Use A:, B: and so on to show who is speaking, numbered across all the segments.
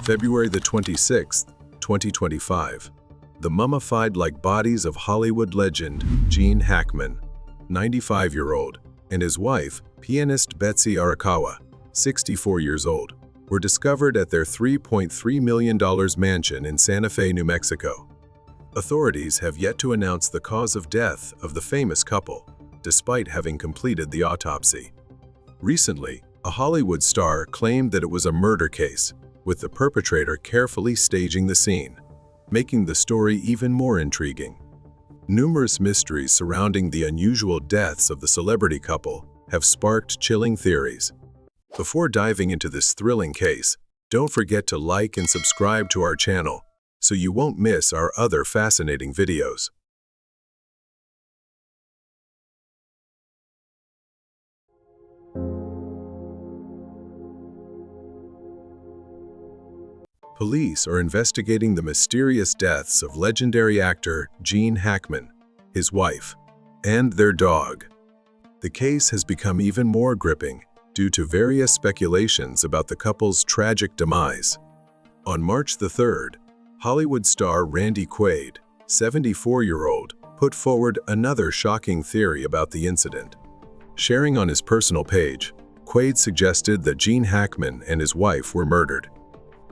A: February the 26th, 2025. The mummified-like bodies of Hollywood legend Gene Hackman, 95-year-old, and his wife, pianist Betsy Arakawa, 64 years old, were discovered at their $3.3 million mansion in Santa Fe, New Mexico. Authorities have yet to announce the cause of death of the famous couple, despite having completed the autopsy. Recently, a Hollywood star claimed that it was a murder case, with the perpetrator carefully staging the scene, making the story even more intriguing. Numerous mysteries surrounding the unusual deaths of the celebrity couple have sparked chilling theories. Before diving into this thrilling case, don't forget to like and subscribe to our channel so you won't miss our other fascinating videos. Police are investigating the mysterious deaths of legendary actor Gene Hackman, his wife, and their dog. The case has become even more gripping due to various speculations about the couple's tragic demise. On March the 3rd, Hollywood star Randy Quaid, 74-year-old, put forward another shocking theory about the incident. Sharing on his personal page, Quaid suggested that Gene Hackman and his wife were murdered.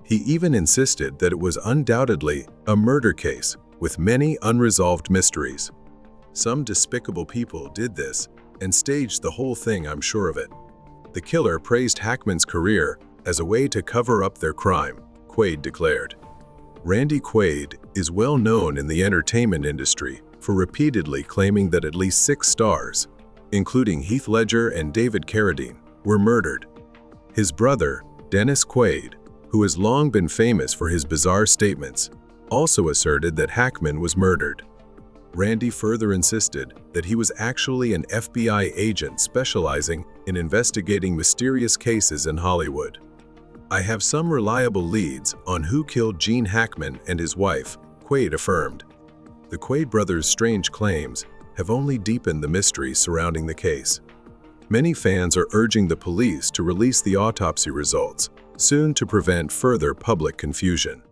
A: He even insisted that it was undoubtedly a murder case with many unresolved mysteries. Some despicable people did this and staged the whole thing, I'm sure of it. The killer praised Hackman's career as a way to cover up their crime, Quaid declared. Randy Quaid is well known in the entertainment industry for repeatedly claiming that at least 6 stars, including Heath Ledger and David Carradine, were murdered. His brother, Dennis Quaid, who has long been famous for his bizarre statements, also asserted that Hackman was murdered. Randy further insisted that he was actually an FBI agent specializing in investigating mysterious cases in Hollywood. "I have some reliable leads on who killed Gene Hackman and his wife," Quaid affirmed. The Quaid brothers' strange claims have only deepened the mystery surrounding the case. Many fans are urging the police to release the autopsy results soon to prevent further public confusion.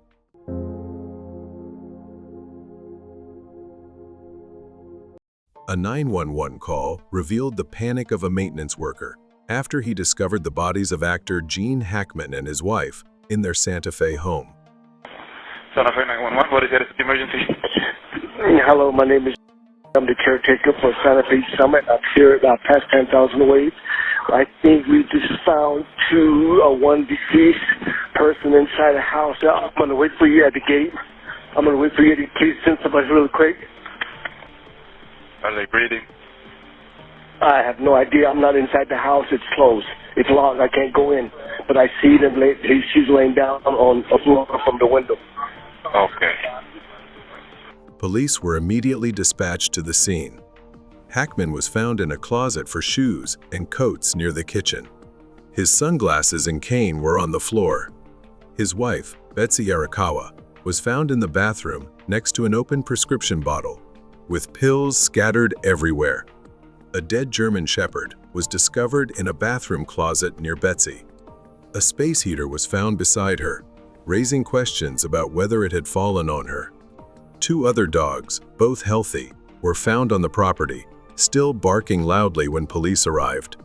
A: A 911 call revealed the panic of a maintenance worker after he discovered the bodies of actor Gene Hackman and his wife in their Santa Fe home.
B: Santa Fe 911, what is your emergency?
C: Hello, my name is. I'm the caretaker for Santa Fe Summit. I'm here about past 10,000 waves. I think we just found one deceased person inside the house. I'm going to wait for you at the gate. I'm going to wait for you to please send somebody really quick.
B: Are they breathing?
C: I have no idea. I'm not inside the house. It's closed. It's locked. I can't go in. But I see them. She's laying down on a floor from the window.
B: Okay.
A: Police were immediately dispatched to the scene. Hackman was found in a closet for shoes and coats near the kitchen. His sunglasses and cane were on the floor. His wife, Betsy Arakawa, was found in the bathroom next to an open prescription bottle, with pills scattered everywhere. A dead German Shepherd was discovered in a bathroom closet near Betsy. A space heater was found beside her, raising questions about whether it had fallen on her. 2 other dogs, both healthy, were found on the property, still barking loudly when police arrived.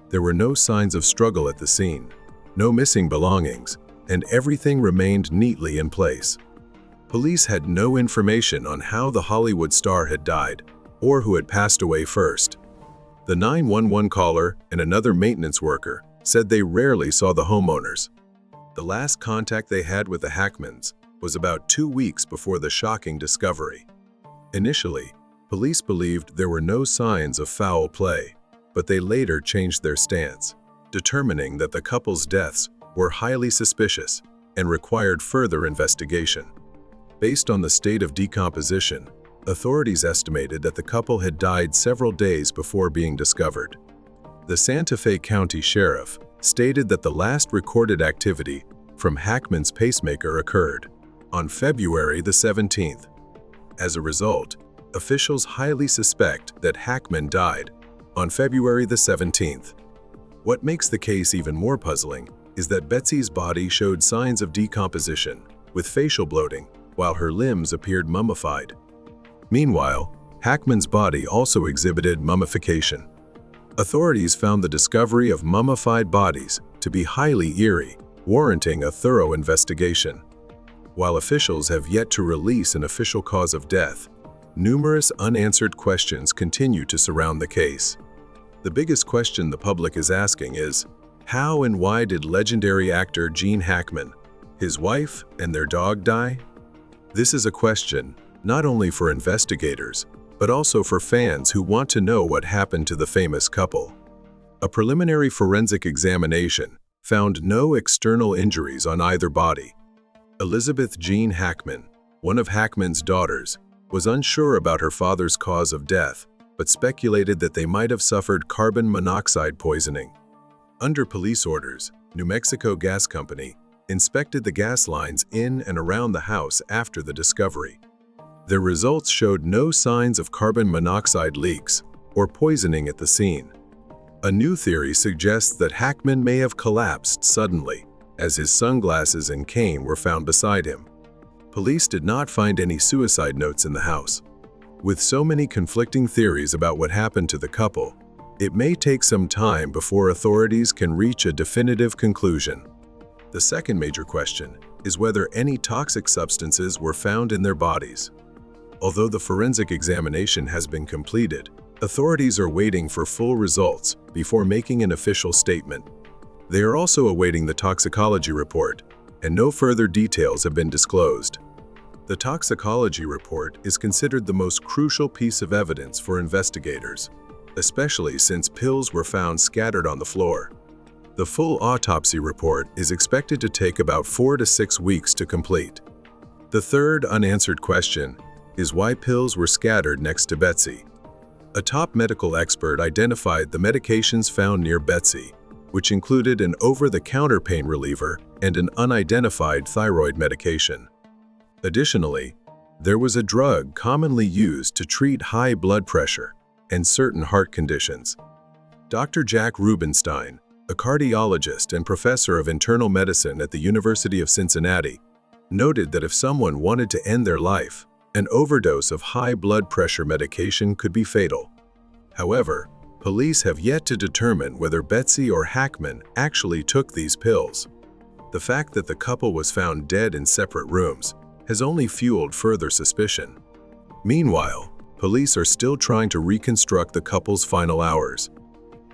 A: There were no signs of struggle at the scene, no missing belongings, and everything remained neatly in place. Police had no information on how the Hollywood star had died or who had passed away first. The 911 caller and another maintenance worker said they rarely saw the homeowners. The last contact they had with the Hackmans was about 2 weeks before the shocking discovery. Initially, police believed there were no signs of foul play, but they later changed their stance, determining that the couple's deaths were highly suspicious and required further investigation. Based on the state of decomposition, authorities estimated that the couple had died several days before being discovered. The Santa Fe County Sheriff stated that the last recorded activity from Hackman's pacemaker occurred on February the 17th. As a result, officials highly suspect that Hackman died on February the 17th. What makes the case even more puzzling is that Betsy's body showed signs of decomposition, with facial bloating, while her limbs appeared mummified. Meanwhile, Hackman's body also exhibited mummification. Authorities found the discovery of mummified bodies to be highly eerie, warranting a thorough investigation. While officials have yet to release an official cause of death, numerous unanswered questions continue to surround the case. The biggest question the public is asking is, how and why did legendary actor Gene Hackman, his wife, and their dog die? This is a question not only for investigators, but also for fans who want to know what happened to the famous couple. A preliminary forensic examination found no external injuries on either body. Elizabeth Jean Hackman, one of Hackman's daughters, was unsure about her father's cause of death, but speculated that they might have suffered carbon monoxide poisoning. Under police orders, New Mexico Gas Company inspected the gas lines in and around the house after the discovery. Their results showed no signs of carbon monoxide leaks or poisoning at the scene. A new theory suggests that Hackman may have collapsed suddenly, as his sunglasses and cane were found beside him. Police did not find any suicide notes in the house. With so many conflicting theories about what happened to the couple, it may take some time before authorities can reach a definitive conclusion. The second major question is whether any toxic substances were found in their bodies. Although the forensic examination has been completed, authorities are waiting for full results before making an official statement. They are also awaiting the toxicology report, and no further details have been disclosed. The toxicology report is considered the most crucial piece of evidence for investigators, especially since pills were found scattered on the floor. The full autopsy report is expected to take about 4 to 6 weeks to complete. The third unanswered question is why pills were scattered next to Betsy. A top medical expert identified the medications found near Betsy, which included an over-the-counter pain reliever and an unidentified thyroid medication. Additionally, there was a drug commonly used to treat high blood pressure and certain heart conditions. Dr. Jack Rubenstein, a cardiologist and professor of internal medicine at the University of Cincinnati, noted that if someone wanted to end their life, an overdose of high blood pressure medication could be fatal. However, police have yet to determine whether Betsy or Hackman actually took these pills. The fact that the couple was found dead in separate rooms has only fueled further suspicion. Meanwhile, police are still trying to reconstruct the couple's final hours.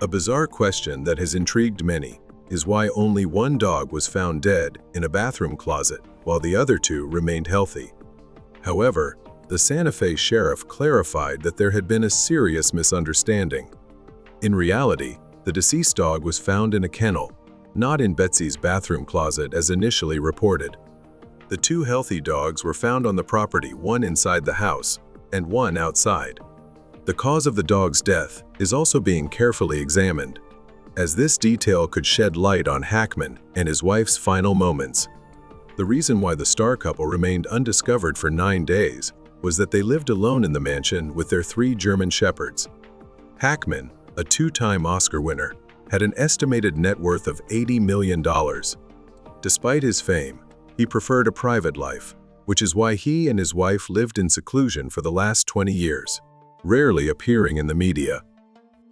A: A bizarre question that has intrigued many is why only one dog was found dead in a bathroom closet while the other two remained healthy. However, the Santa Fe sheriff clarified that there had been a serious misunderstanding. In reality, the deceased dog was found in a kennel, not in Betsy's bathroom closet as initially reported. The two healthy dogs were found on the property, one inside the house and one outside. The cause of the dog's death is also being carefully examined, as this detail could shed light on Hackman and his wife's final moments. The reason why the star couple remained undiscovered for 9 days was that they lived alone in the mansion with their 3 German shepherds. Hackman, a 2-time Oscar winner, had an estimated net worth of $80 million. Despite his fame, he preferred a private life, which is why he and his wife lived in seclusion for the last 20 years, rarely appearing in the media.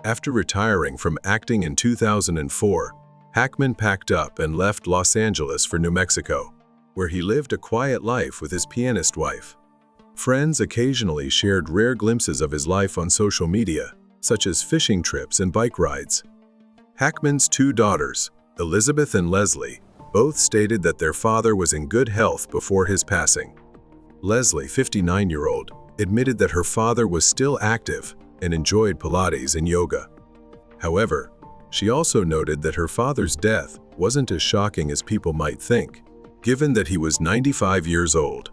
A: After retiring from acting in 2004, Hackman packed up and left Los Angeles for New Mexico, where he lived a quiet life with his pianist wife. Friends occasionally shared rare glimpses of his life on social media, such as fishing trips and bike rides. Hackman's 2 daughters, Elizabeth and Leslie, both stated that their father was in good health before his passing. Leslie, 59-year-old, admitted that her father was still active and enjoyed Pilates and yoga. However, she also noted that her father's death wasn't as shocking as people might think, given that he was 95 years old.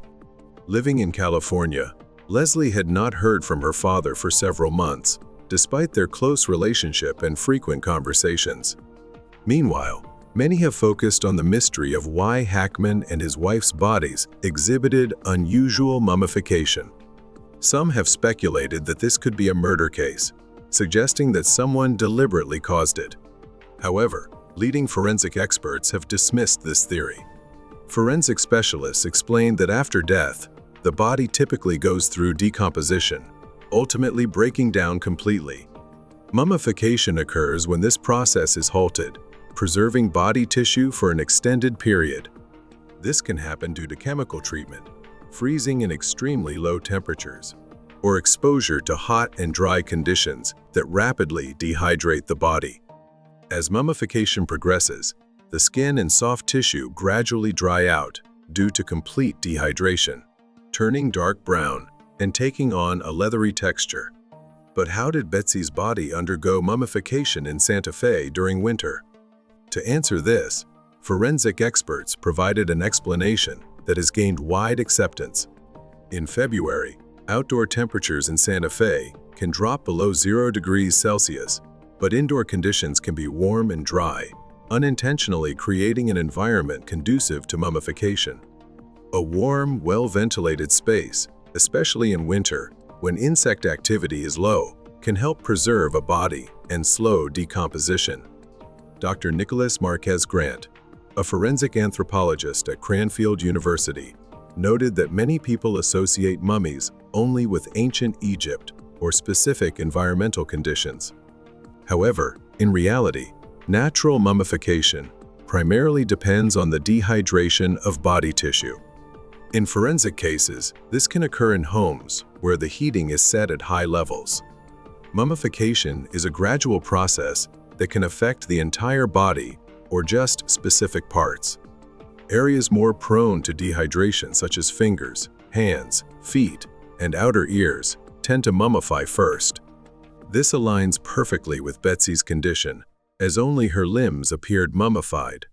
A: Living in California, Leslie had not heard from her father for several months, despite their close relationship and frequent conversations. Meanwhile, many have focused on the mystery of why Hackman and his wife's bodies exhibited unusual mummification. Some have speculated that this could be a murder case, suggesting that someone deliberately caused it. However, Leading forensic experts have dismissed this theory. Forensic specialists explained that after death, the body typically goes through decomposition, ultimately breaking down completely. Mummification occurs when this process is halted, preserving body tissue for an extended period. This can happen due to chemical treatment, freezing in extremely low temperatures, or exposure to hot and dry conditions that rapidly dehydrate the body. As mummification progresses, the skin and soft tissue gradually dry out due to complete dehydration, turning dark brown and taking on a leathery texture. But how did Betsy's body undergo mummification in Santa Fe during winter? To answer this, forensic experts provided an explanation that has gained wide acceptance. In February, outdoor temperatures in Santa Fe can drop below 0 degrees Celsius, but indoor conditions can be warm and dry, unintentionally creating an environment conducive to mummification. A warm, well-ventilated space, especially in winter, when insect activity is low, can help preserve a body and slow decomposition. Dr. Nicholas Marquez Grant, a forensic anthropologist at Cranfield University, noted that many people associate mummies only with ancient Egypt or specific environmental conditions. However, in reality, natural mummification primarily depends on the dehydration of body tissue. In forensic cases, this can occur in homes where the heating is set at high levels. Mummification is a gradual process that can affect the entire body or just specific parts. Areas more prone to dehydration, such as fingers, hands, feet, and outer ears, tend to mummify first. This aligns perfectly with Betsy's condition, as only her limbs appeared mummified.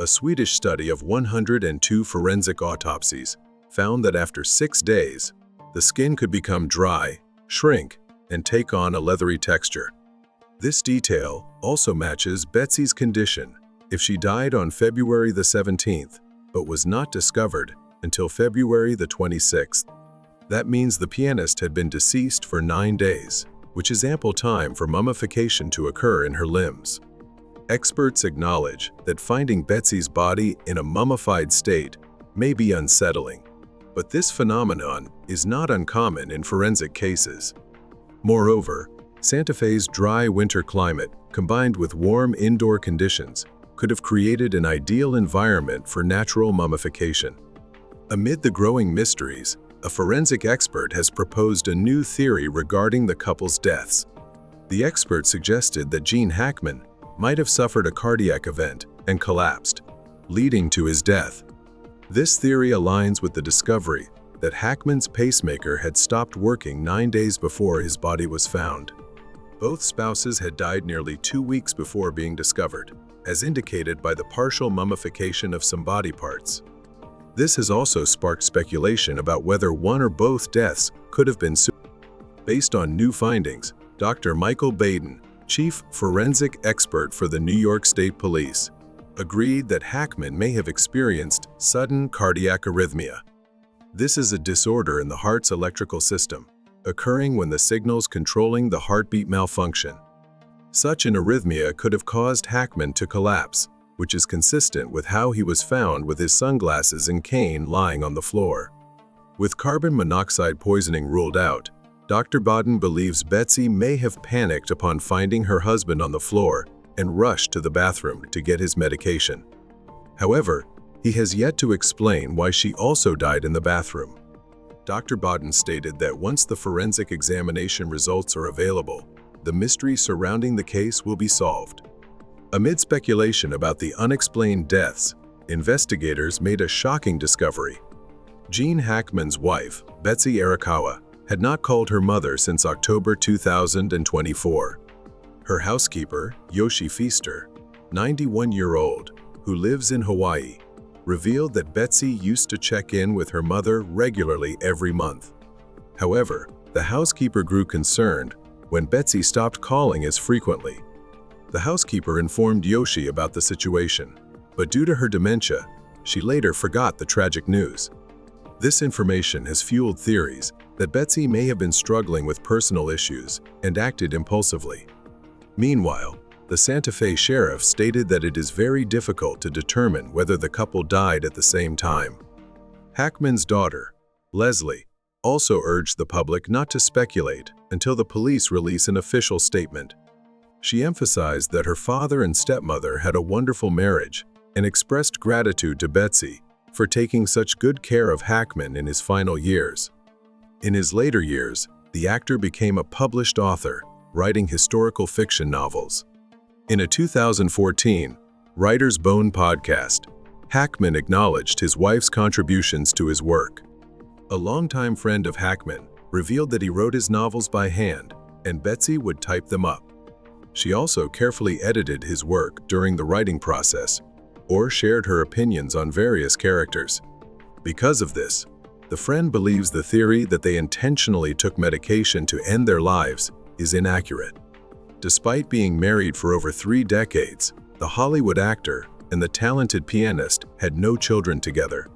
A: A Swedish study of 102 forensic autopsies found that after 6 days, the skin could become dry, shrink, and take on a leathery texture. This detail also matches Betsy's condition if she died on February the 17th, but was not discovered until February the 26th. That means the pianist had been deceased for 9 days, which is ample time for mummification to occur in her limbs. Experts acknowledge that finding Betsy's body in a mummified state may be unsettling, but this phenomenon is not uncommon in forensic cases. Moreover, Santa Fe's dry winter climate, combined with warm indoor conditions, could have created an ideal environment for natural mummification. Amid the growing mysteries, a forensic expert has proposed a new theory regarding the couple's deaths. The expert suggested that Gene Hackman might have suffered a cardiac event and collapsed, leading to his death. This theory aligns with the discovery that Hackman's pacemaker had stopped working 9 days before his body was found. Both spouses had died nearly 2 weeks before being discovered, as indicated by the partial mummification of some body parts. This has also sparked speculation about whether one or both deaths could have been suicide. Based on new findings, Dr. Michael Baden, chief forensic expert for the New York State Police, agreed that Hackman may have experienced sudden cardiac arrhythmia. This is a disorder in the heart's electrical system, occurring when the signals controlling the heartbeat malfunction. Such an arrhythmia could have caused Hackman to collapse, which is consistent with how he was found with his sunglasses and cane lying on the floor. With carbon monoxide poisoning ruled out, Dr. Baden believes Betsy may have panicked upon finding her husband on the floor and rushed to the bathroom to get his medication. However, he has yet to explain why she also died in the bathroom. Dr. Baden stated that once the forensic examination results are available, the mystery surrounding the case will be solved. Amid speculation about the unexplained deaths, investigators made a shocking discovery. Gene Hackman's wife, Betsy Arakawa, had not called her mother since October 2024. Her housekeeper, Yoshi Feaster, 91-year-old, who lives in Hawaii, revealed that Betsy used to check in with her mother regularly every month. However, the housekeeper grew concerned when Betsy stopped calling as frequently. The housekeeper informed Yoshi about the situation, but due to her dementia, she later forgot the tragic news. This information has fueled theories that Betsy may have been struggling with personal issues and acted impulsively. Meanwhile, The Santa Fe sheriff stated that it is very difficult to determine whether the couple died at the same time. Hackman's daughter, Leslie, also urged the public not to speculate until the police release an official statement. She emphasized that her father and stepmother had a wonderful marriage and expressed gratitude to Betsy for taking such good care of Hackman in his final years. In his later years, the actor became a published author, writing historical fiction novels. In a 2014 Writer's Bone podcast, Hackman acknowledged his wife's contributions to his work. A longtime friend of Hackman revealed that he wrote his novels by hand, and Betsy would type them up. She also carefully edited his work during the writing process, or shared her opinions on various characters. Because of this, the friend believes the theory that they intentionally took medication to end their lives is inaccurate. Despite being married for over 3 decades, the Hollywood actor and the talented pianist had no children together.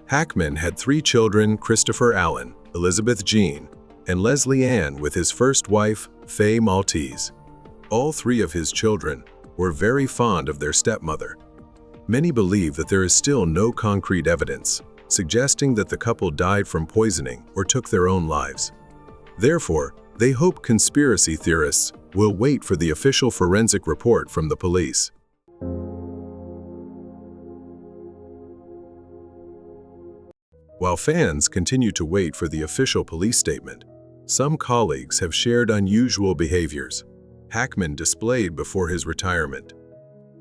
A: Hackman had 3 children: Christopher Allen, Elizabeth Jean, and Leslie Ann, with his first wife, Faye Maltese. All 3 of his children were very fond of their stepmother. Many believe that there is still no concrete evidence suggesting that the couple died from poisoning or took their own lives. Therefore, they hope conspiracy theorists will wait for the official forensic report from the police. While fans continue to wait for the official police statement, some colleagues have shared unusual behaviors Hackman displayed before his retirement.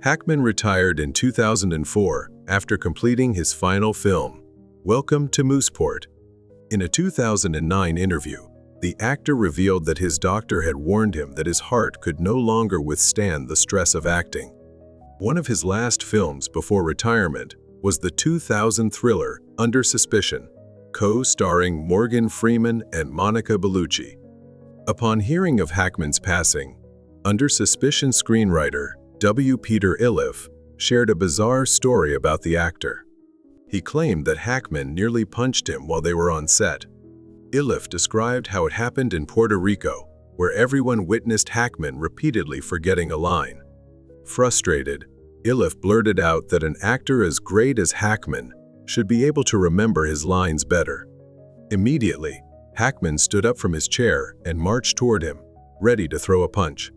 A: Hackman retired in 2004 after completing his final film, Welcome to Mooseport. In a 2009 interview, the actor revealed that his doctor had warned him that his heart could no longer withstand the stress of acting. One of his last films before retirement was the 2000 thriller Under Suspicion, co-starring Morgan Freeman and Monica Bellucci. Upon hearing of Hackman's passing, Under Suspicion screenwriter W. Peter Iliff shared a bizarre story about the actor. He claimed that Hackman nearly punched him while they were on set. Iliff described how it happened in Puerto Rico, where everyone witnessed Hackman repeatedly forgetting a line. Frustrated, Iliff blurted out that an actor as great as Hackman should be able to remember his lines better. Immediately, Hackman stood up from his chair and marched toward him, ready to throw a punch.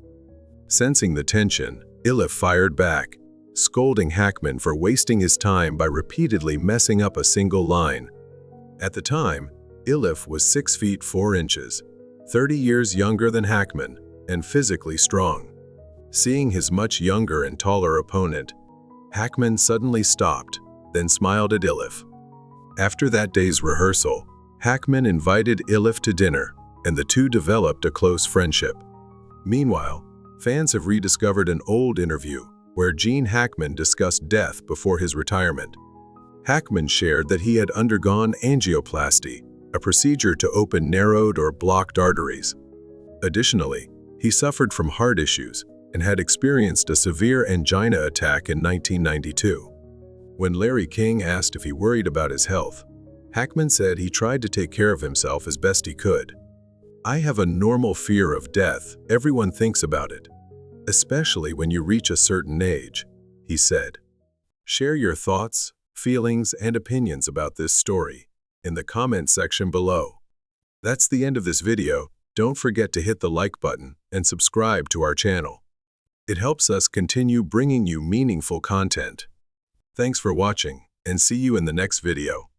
A: Sensing the tension, Iliff fired back, scolding Hackman for wasting his time by repeatedly messing up a single line. At the time, Iliff was 6 feet 4 inches, 30 years younger than Hackman, and physically strong. Seeing his much younger and taller opponent, Hackman suddenly stopped, then smiled at Iliff. After that day's rehearsal, Hackman invited Iliff to dinner, and the two developed a close friendship. Meanwhile, fans have rediscovered an old interview where Gene Hackman discussed death before his retirement. Hackman shared that he had undergone angioplasty, a procedure to open narrowed or blocked arteries. Additionally, he suffered from heart issues and had experienced a severe angina attack in 1992. When Larry King asked if he worried about his health, Hackman said he tried to take care of himself as best he could. "I have a normal fear of death. Everyone thinks about it, especially when you reach a certain age," he said. Share your thoughts, feelings, and opinions about this story in the comment section below. That's the end of this video. Don't forget to hit the like button and subscribe to our channel. It helps us continue bringing you meaningful content. Thanks for watching, and see you in the next video.